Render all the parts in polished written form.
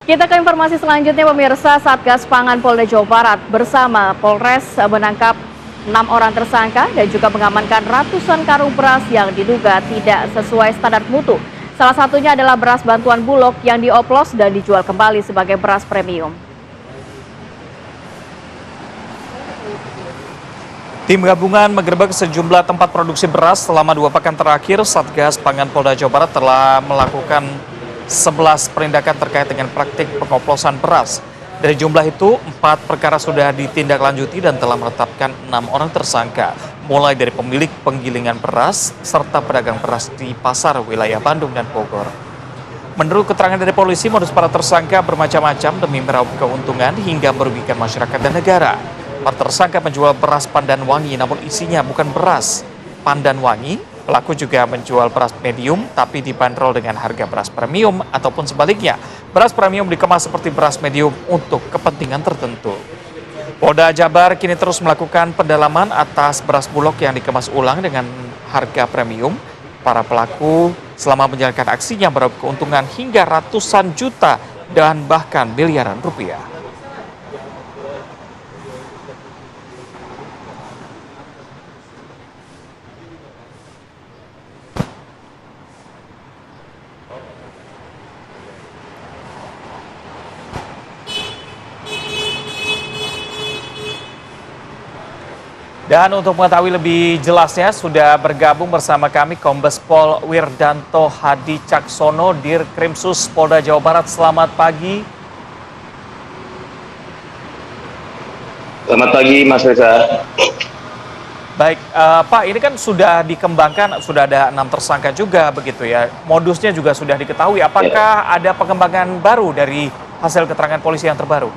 Kita ke informasi selanjutnya, pemirsa. Satgas Pangan Polda Jawa Barat bersama Polres menangkap 6 orang tersangka dan juga mengamankan ratusan karung beras yang diduga tidak sesuai standar mutu. Salah satunya adalah beras bantuan Bulog yang dioplos dan dijual kembali sebagai beras premium. Tim gabungan menggerebek sejumlah tempat produksi beras selama 2 pekan terakhir. Satgas Pangan Polda Jawa Barat telah melakukan 11 penindakan terkait dengan praktik pengoplosan beras. Dari jumlah itu, 4 perkara sudah ditindaklanjuti dan telah menetapkan 6 orang tersangka, mulai dari pemilik penggilingan beras serta pedagang beras di pasar wilayah Bandung dan Bogor. Menurut keterangan dari polisi, modus para tersangka bermacam-macam demi meraup keuntungan hingga merugikan masyarakat dan negara. Para tersangka menjual beras pandan wangi, namun isinya bukan beras pandan wangi. Pelaku juga menjual beras medium tapi dibanderol dengan harga beras premium ataupun sebaliknya. Beras premium dikemas seperti beras medium untuk kepentingan tertentu. Polda Jabar kini terus melakukan pendalaman atas beras Bulog yang dikemas ulang dengan harga premium. Para pelaku selama menjalankan aksinya meraup keuntungan hingga ratusan juta dan bahkan miliaran rupiah. Dan untuk mengetahui lebih jelasnya sudah bergabung bersama kami Kombes Pol Wirdanto Hadi Caksono, Dirkrimsus Polda Jawa Barat. Selamat pagi. Selamat pagi Mas Reza. Baik, Pak, ini kan sudah dikembangkan, sudah ada 6 tersangka juga begitu ya. Modusnya juga sudah diketahui. Apakah ada pengembangan baru dari hasil keterangan polisi yang terbaru?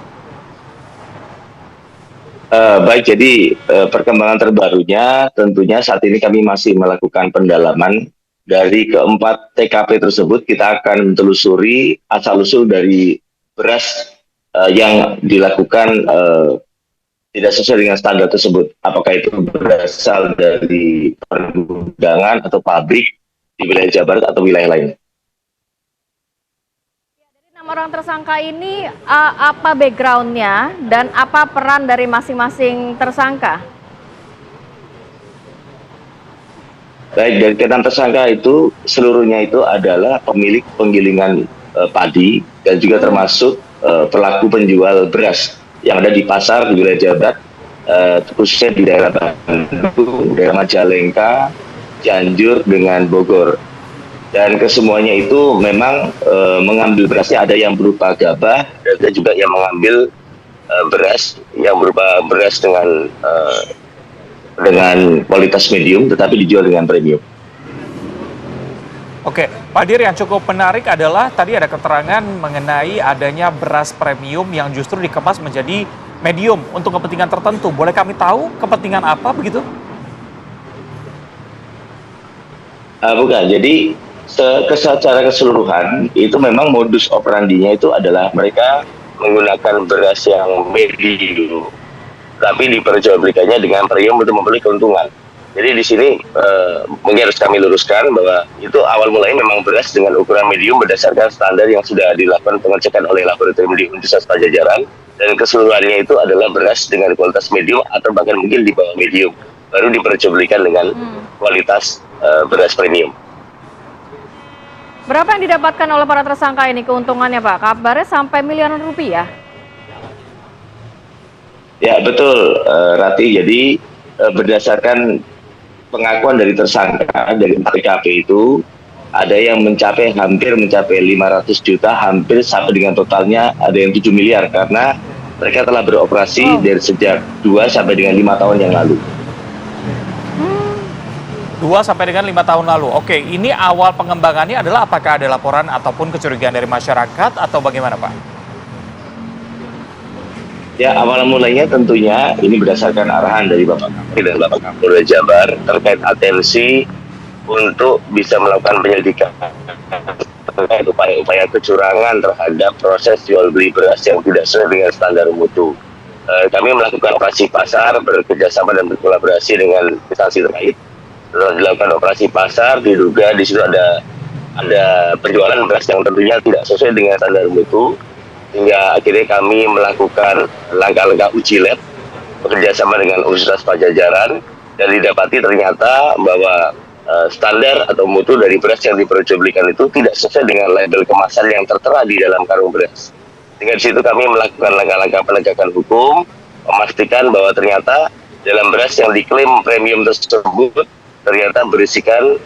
Baik, jadi perkembangan terbarunya tentunya saat ini kami masih melakukan pendalaman dari keempat TKP tersebut. Kita akan menelusuri asal-usul dari beras yang dilakukan tidak sesuai dengan standar tersebut. Apakah itu berasal dari pergudangan atau pabrik di wilayah Jawa Barat atau wilayah lain. 6 orang tersangka ini apa background-nya dan apa peran dari masing-masing tersangka? Baik, dari ke-6 tersangka itu seluruhnya itu adalah pemilik penggilingan padi dan juga termasuk pelaku penjual beras yang ada di pasar di wilayah Jawa Barat, khususnya di daerah Bandung, daerah Majalengka, Cianjur dengan Bogor. Dan kesemuanya itu memang mengambil berasnya ada yang berupa gabah dan ada juga yang mengambil beras yang berupa beras dengan kualitas medium tetapi dijual dengan premium. Oke, Pak Dir, yang cukup menarik adalah tadi ada keterangan mengenai adanya beras premium yang justru dikemas menjadi medium untuk kepentingan tertentu. Boleh kami tahu kepentingan apa begitu? Bukan, jadi secara keseluruhan itu memang modus operandinya itu adalah mereka menggunakan beras yang medium tapi diperjualbelikannya dengan premium untuk membeli keuntungan. Jadi di sini mungkin harus kami luruskan bahwa itu awal mulanya memang beras dengan ukuran medium berdasarkan standar yang sudah dilakukan pengecekan oleh laboratorium di Universitas Padjadjaran, dan keseluruhannya itu adalah beras dengan kualitas medium atau bahkan mungkin di bawah medium, baru diperjualbelikan dengan kualitas beras premium. Berapa yang didapatkan oleh para tersangka ini keuntungannya, Pak? Kabarnya sampai miliaran rupiah. Ya betul, Rati. Jadi berdasarkan pengakuan dari tersangka dari TKP itu ada yang hampir mencapai 500 juta, hampir sampai dengan totalnya ada yang 7 miliar karena mereka telah beroperasi dari sejak 2 sampai dengan 5 tahun yang lalu. 2 sampai dengan 5 tahun lalu. Oke, ini awal pengembangannya adalah apakah ada laporan ataupun kecurigaan dari masyarakat atau bagaimana, Pak? Ya, awal mulanya tentunya ini berdasarkan arahan dari Bapak Kapolri dan Bapak Kapolda Jabar terkait atensi untuk bisa melakukan penyelidikan terkait upaya-upaya kecurangan terhadap proses jual beli beras yang tidak sesuai dengan standar mutu. Kami melakukan operasi pasar bekerjasama dan berkolaborasi dengan instansi terkait. Setelah dilakukan operasi pasar, diduga di situ ada penjualan beras yang tentunya tidak sesuai dengan standar mutu. Hingga akhirnya kami melakukan langkah-langkah uji lab bekerjasama dengan Universitas Pajajaran, dan didapati ternyata bahwa standar atau mutu dari beras yang diperjualbelikan itu tidak sesuai dengan label kemasan yang tertera di dalam karung beras. Sehingga di situ kami melakukan langkah-langkah penegakan hukum, memastikan bahwa ternyata dalam beras yang diklaim premium tersebut ternyata berisikan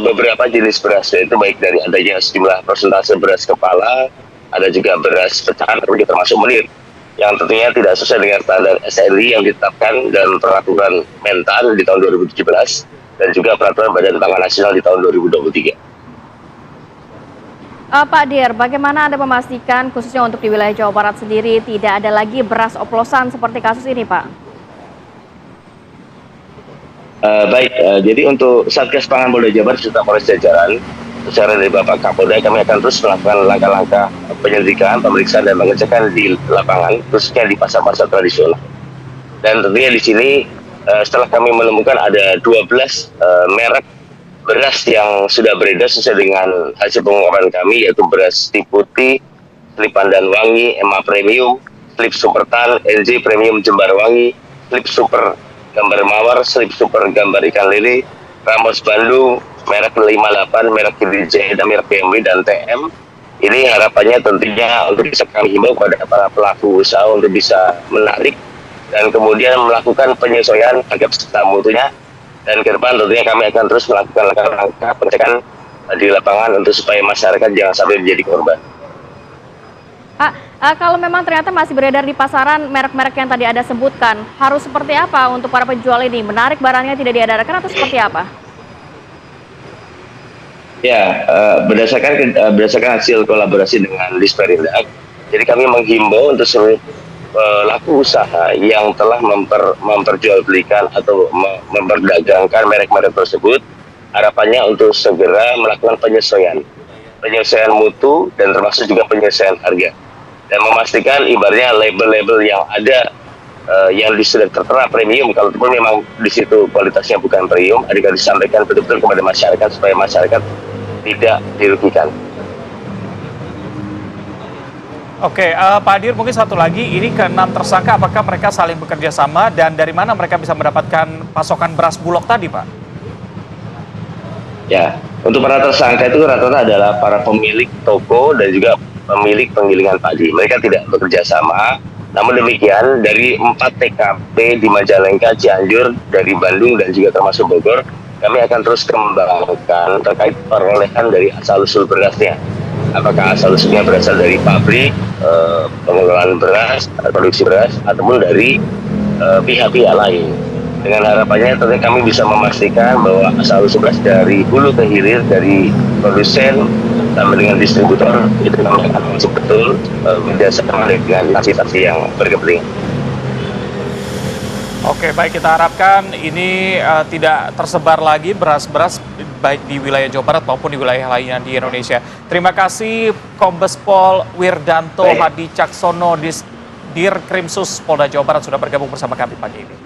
beberapa jenis beras, yaitu baik dari adanya sejumlah persentase beras kepala, ada juga beras pecahan, termasuk menir, yang tentunya tidak sesuai dengan standar SNI yang ditetapkan dan peraturan Mentan di tahun 2017 dan juga peraturan Badan Pangan Nasional di tahun 2023. Pak Dir, bagaimana Anda memastikan khususnya untuk di wilayah Jawa Barat sendiri tidak ada lagi beras oplosan seperti kasus ini, Pak? Jadi untuk Satgas Pangan Polda Jabar serta Polres Jajaran, secara dari Bapak Kapolda, kami akan terus melakukan langkah-langkah penyelidikan, pemeriksaan, dan pengecekan di lapangan, khususnya di pasar-pasar tradisional. Dan tentunya di sini setelah kami menemukan ada 12 merek beras yang sudah beredar sesuai dengan hasil pengukuran kami, yaitu beras Tip Putih, Slip Pandan Wangi, Emma Premium, Slip Super Tan, NJ Premium Jembar Wangi, Slip Super Gambar Mawar, Slip Super Gambar Ikan Lele, Ramos Bandung, merek 58, merek Kirjaya, merek BMW, dan TM. Ini harapannya tentunya untuk bisa kami himbau kepada para pelaku usaha untuk bisa menarik dan kemudian melakukan penyesuaian harga serta mutunya. Dan ke depan tentunya kami akan terus melakukan langkah-langkah pengecekan di lapangan untuk supaya masyarakat jangan sampai menjadi korban. Pak, kalau memang ternyata masih beredar di pasaran merek-merek yang tadi Anda sebutkan, harus seperti apa untuk para penjual ini? Menarik barangnya tidak diedarkan atau seperti apa? Ya, berdasarkan hasil kolaborasi dengan Disperindak, jadi kami menghimbau untuk seluruh pelaku usaha yang telah memperjualbelikan atau memperdagangkan merek-merek tersebut, harapannya untuk segera melakukan penyesuaian mutu dan termasuk juga penyesuaian harga, dan memastikan ibaratnya label-label yang ada yang sudah tertera premium, kalau pun memang di situ kualitasnya bukan premium, agar disampaikan betul-betul kepada masyarakat supaya masyarakat tidak dirugikan. Oke, Pak Dir, mungkin satu lagi, ini ke-6 tersangka apakah mereka saling bekerja sama dan dari mana mereka bisa mendapatkan pasokan beras Bulog tadi, Pak? Ya, untuk para tersangka itu rata-rata adalah para pemilik toko dan juga pemilik penggilingan padi. Mereka tidak bekerja sama. Namun demikian, dari 4 TKP di Majalengka, Cianjur, dari Bandung, dan juga termasuk Bogor, kami akan terus kembangkan terkait perolehan dari asal-usul berasnya. Apakah asal-usulnya berasal dari pabrik, pengelolaan beras, produksi beras, ataupun dari pihak-pihak lain. Dengan harapannya tentunya kami bisa memastikan bahwa asal-usul beras dari hulu ke hilir, dari produsen sampai dengan distributor, itu kami akan masuk betul berdasarkan dengan saksi-saksi yang berkepentingan. Oke, baik, kita harapkan ini tidak tersebar lagi beras-beras baik di wilayah Jawa Barat maupun di wilayah lainnya di Indonesia. Terima kasih Kombes Pol Wirdanto Hadi Caksono, Dir Krimsus Polda Jawa Barat sudah bergabung bersama kami pagi ini.